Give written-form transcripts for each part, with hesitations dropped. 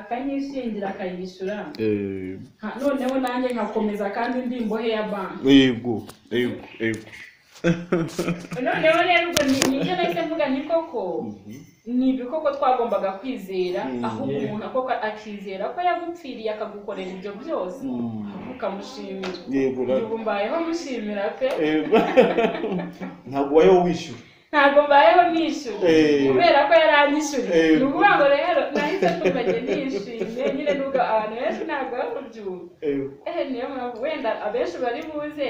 akanyishingira akayishyura noneho nanjye nkakomeza kandi ndi imbohe ya banki. Yego. Noneho rero ubwo nicyo nahise mvuga ni koko ni ibikoko twagombaga kwizera, ahubwo umuntu akoko akizera ko yagupfiriye akagukorera ibyo byose ukamushimira. Yego. Ubu mbayeho mushimira pe. Ntabwo wayo wishyura. Ntabwo mbayeho nishyura kubera ko yaranyishyuriye. Ni ukuvuga ngo rero nahise tumbaye nishimye nyine nubwo abantu benshi ntabwo babyumva. Niyo mpamvu wenda abenshi bari buze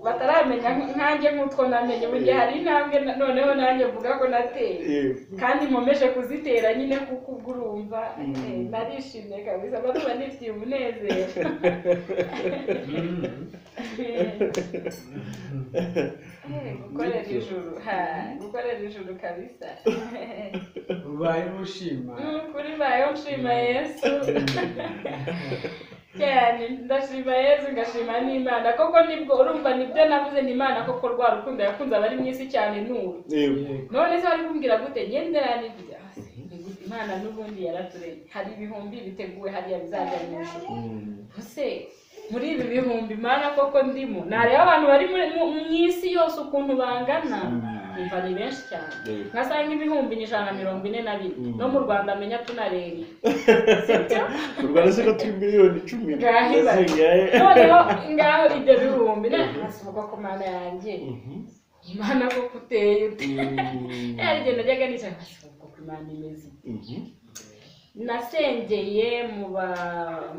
bataramenya nkanjye nk'utwo namenye, mu gihe hari intambwe noneho nanjye mvuga ko nateye kandi nkomeje kuzitera nyine kuko ubwo urumva narishimye kabisa, baruba nifitiye umunezero. Gukorera ijuru kabisa. Ubaye ushima. Kuri bayo nshima Yesu. cyane ndashima Yesu ngashima n'Imana koko nibwo urumva nibyo navuze n'Imana koko rwa rukundo yakunze abari mu isi cyane n'uru. None se ari kumbwira gute ngendera n'ibya Imana n'ubundi yaratureye, hari ibihumbi biteguwe hariya bizajya mu ijuru. Ese muri ibi bihumbi Imana koko ndimo nareba abantu bari mu isi yose ukuntu bangana, umva ni benshi cyane, nkasanga ibihumbi 142 no mu Rwanda amenya tunareba. Mu Rwanda se ko turi miliyoni 10 noneho ngaho ibyo bihumbi nasuka ko Mana yanjye Imana ko kuteye yarigenda ajyaga nica nkasuka ko Imana imeze. Nasengeye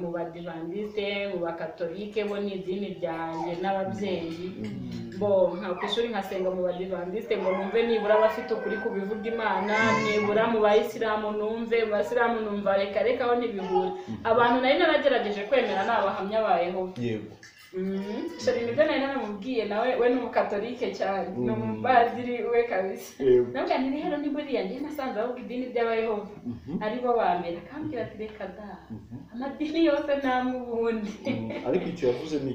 mu badivandiste mu bakatolike bo ni idini ryanjye n'ababyeyi bo nka kwishuri nkasenga mu badivandiste ngo numve nibura bafite ukuri kubivuga Imana, nibura mu bayisilamu numve, mu basilamu numva reka aho nibihura. Abantu nari naragerageje kwemera n'abahamya bayeho. Yego. Shari nibyo nari naramubwiye nawe we n'umukatolike cyane n'umupadiri we kabisa. Nabwo ni rero ni buriya njye nasanze aho idini ry'abayehova ari bo bambera kambwira ati reka da amadini yose namwe ubundi. Ariko icyo yavuze ni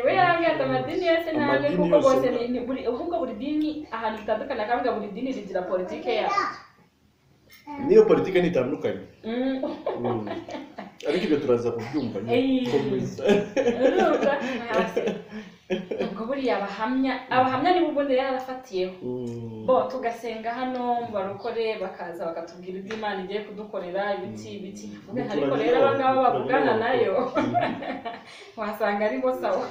we yarambwira ati amadini yose namwe kuko bose ni buri dini ahantu bitandukanye, akambwira buri dini rigira politike yayo. Niyo politike nitandukanye. Ariko ibyo turaza kubyumva ni komeza. Ubwo buriya abahamya nibo ubundi yarafatiyeho bo tugasenga hano mu barokore bakaza bakatubwira ibyo Imana igiye kudukorera ibiti ariko rero abangaba bavugana nayo wasanga ari bo sawa.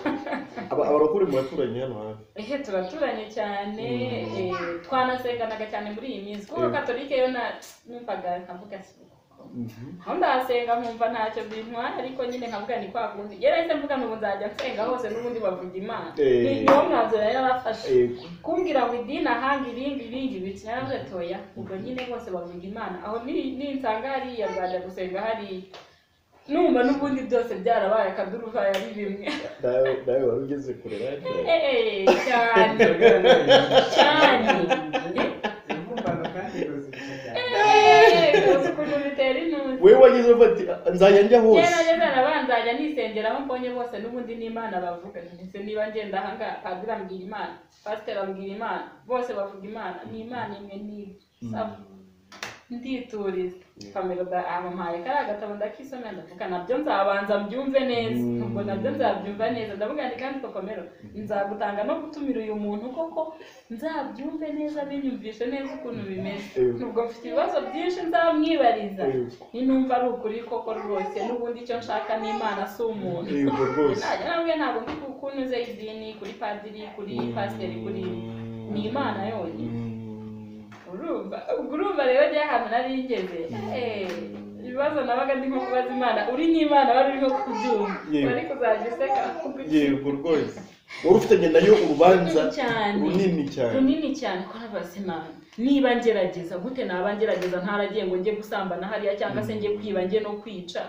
Abarokore muraturanye hano hafi? Turaturanye cyane, twanasenganaga cyane muri iyi minsi kuko katolike yo numvaga nkavuga aho ndasenga nkumva ntacyo bintwara, ariko nyine nkavuga ni kwa kundi yarahise mvuga ngo nzajya nsenga hose n'ubundi bavuga Imana. Niyo mwanzuro yarafashe kumbwira ngo idini ahanga iringi biti naravuze toya ubwo nyine bose bavuga Imana. Aho ninsanga hariya nzajya gusenga hariya numva n'ubundi byose byarabaye akaduruva yari bimwe. Dawe wari ugeze kure rero? cyane wewe wagize bati nzajya njya hose. Yera narabanzajya nisengera aho mbonye bose n'ubundi n'Imana bavuga. Ndetse niba ngenda hanga padiri ambwira Imana, pastor ambwira Imana, bose bavuga Imana, ni Imana imwe ni ndituriza. Kamera da amampaye kari agatabo ndakisomera ndavuga nabyo nzabanza mbyumve neza, ubwo nabyo nzabyumva neza. Ndavuga ndi kandi kokomero nzagutanga no gutumira uyu muntu koko nzabyumve neza binyumvishe neza ukuntu bimeze. Ubwo mfite ibibazo byinshi nzamwibariza ninumva ari ukuri koko rwose n'ubundi icyo nshaka n'Imana si umuntu. Ntabwo ndi kukunuze idini kuri padiri kuri pastor kuri ni Imana yonyine. Urumva rero njye ahantu nari ngeze ibibazo nabaga ndi nko kubaza Imana uri n'Imana wari uri nko kubyumva ariko uzajya useka. Yego rwose wari ufitanye nayo urubanza runini cyane ko nabaza Imana niba ngerageza gute naba ngerageza ntaragiye ngo njye gusambana hariya cyangwa se njye kwiba njye no kwica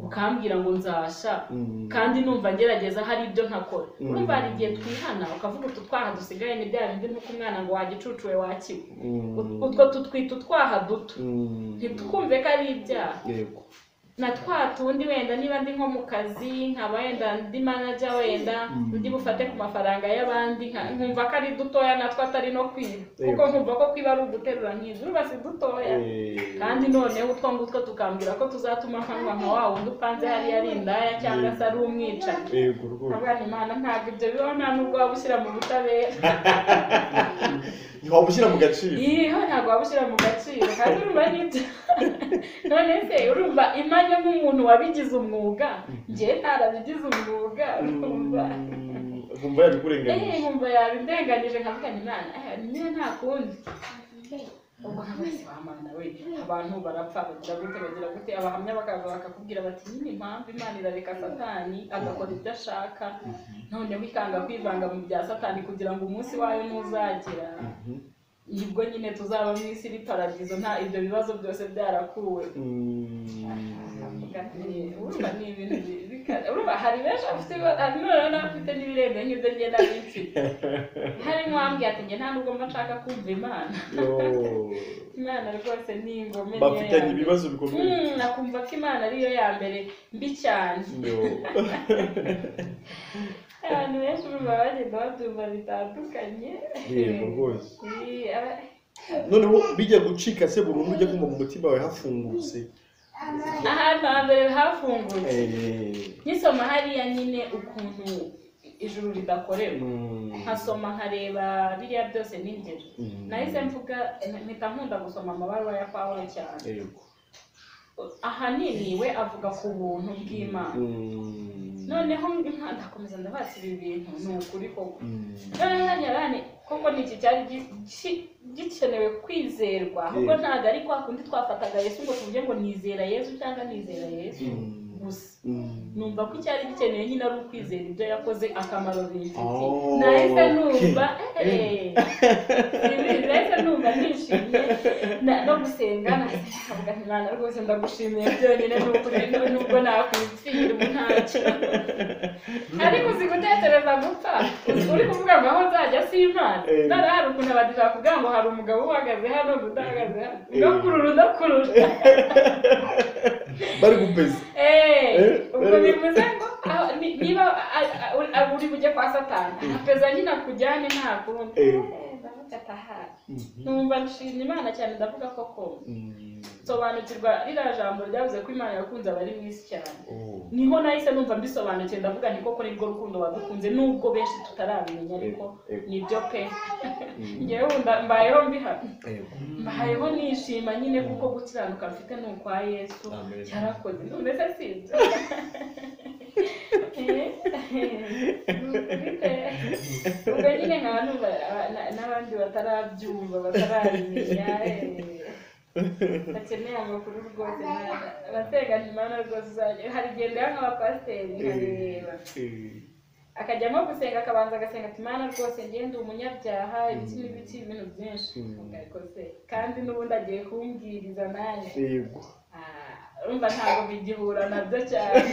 ukambwira ngo nzasha kandi numva ngerageza hari ibyo ntakora. Urumva hari igihe twihana ukavuga utwaha dusigaye ni bya bindi nkuko umwana ngo wagicucuwe wakiwe utwo tutwita utwaha duto ntitukumve ko ari ibyaha. na twa tundi wenda niba ndi nko mu kazi nkaba wenda ndi manager wenda ndi bufate ku mafaranga y'abandi nkumva ko ari dutoya natwo atari no kwiba kuko nkumva ko kwiba ari uguterura nk'izo urumva si dutoya kandi noneho utwo ngutwo tukambwira ko tuzatuma nkanwa nka wa wundi upanze hariya ari indaya cyangwa se ari umwicanyi ntabwo Imana ntabwo ibyo bibaho nta nubwo waba ushyira mu butabera ntiwaba ushyira mu gaciro ntabwo waba ushyira mu gaciro kandi urumva n'ibyo none se urumva imanye nk'umuntu wabigize umwuga njye ntarabigize umwuga nkumva yabikurenganije nkumva yabindenganije nkavuga Imana niyo nta kundi ubwo nk'abasi w'Imana we abantu barapfa bagira gute abahamya bakaza bakakubwira bati nyine impamvu Imana irareka Satani agakora ibyo ashaka noneho ikanga kwivanga mu bya Satani kugira ngo umunsi wayo ntuzagera nibwo nyine tuzaba mu isi iri paradizo nta ibyo bibazo byose byarakuwe urumva ni ibintu bikara urumva hari benshi bafite n'abafite n'ibirenga nk'ibyo ngenda bimfite hari nk'uwambwiye ati njye nta nubwo mba nshaka kumva Imana Imana rwose ni ingome bafitanye ibibazo bikomeye nakumva ko Imana ariyo ya mbere mbi cyane abantu benshi urumva bagenda babyumva bitandukanye yego rwose noneho bijya gucika se burundu ujya kumva mu mutima wawe hafungutse ahantu hambere hafungutse nkisoma hariya nyine ukuntu ijuru ridakorerwa nkasoma nkareba biriya byose n'ingero nahise mvuga mpita nkunda gusoma amabaruwa ya Pawulo cyane ahanini we avuga ku buntu bw'Imana noneho ndakomeza ndabasira ibintu ni ukuri koko noneho nkanyarane koko niki cyari gikenewe kwizerwa ahubwo ntabwo ari kwa kundi twafataga Yesu ngo tuvuge ngo nizera Yesu cyangwa nizera Yesu gusa numva ko icyari gikeneye nyine ari ukwizera ibyo yakoze akamaro bifite nahise numva nishimye no gusenga nkavuga Imana rwose ndagushimiye byonyine nubwo nakwipfira ubu ntacyo ariko uzi gutekereza gupfa uri kuvuga ngo aho nzajya si Imana nari hari ukuntu abadive bakubwira ngo hari umugabo uhagaze hano udahagaze hano udakurura bari gupeza ubwo bivuze ngo niba uri bujye kwa Satani apeza nyine akujyane nta kundi numva nshimye Imana cyane ndavuga koko sobanukirwa ririya jambo ryavuze ko Imana yakunze abari mu isi cyane niho nahise numva mbisobanukiwe ndavuga nti koko nirwo rukundo wadukunze nubwo benshi tutarabimenya ariko nibyo pe ngewe mbayeho mbihamya mbayeho nishima nyine kuko gukiranuka mfite ni ukwa Yesu yarakoze none se sibyo ubwo nyine nk'abantu n'abandi batarabyumva batarabimenya bakeneye amakuru rwose abasenga Imana rwose uzajya hari igihe ndeba nk'abapasiteri nkareba akajya nko gusenga akabanza agasenga ati Imana rwose ngende umunyabyaha ibiki n'ibiki ibintu byinshi kandi n'ubundi agiye kumbwiriza nanjye urumva ntabwo bigihura nabyo cyane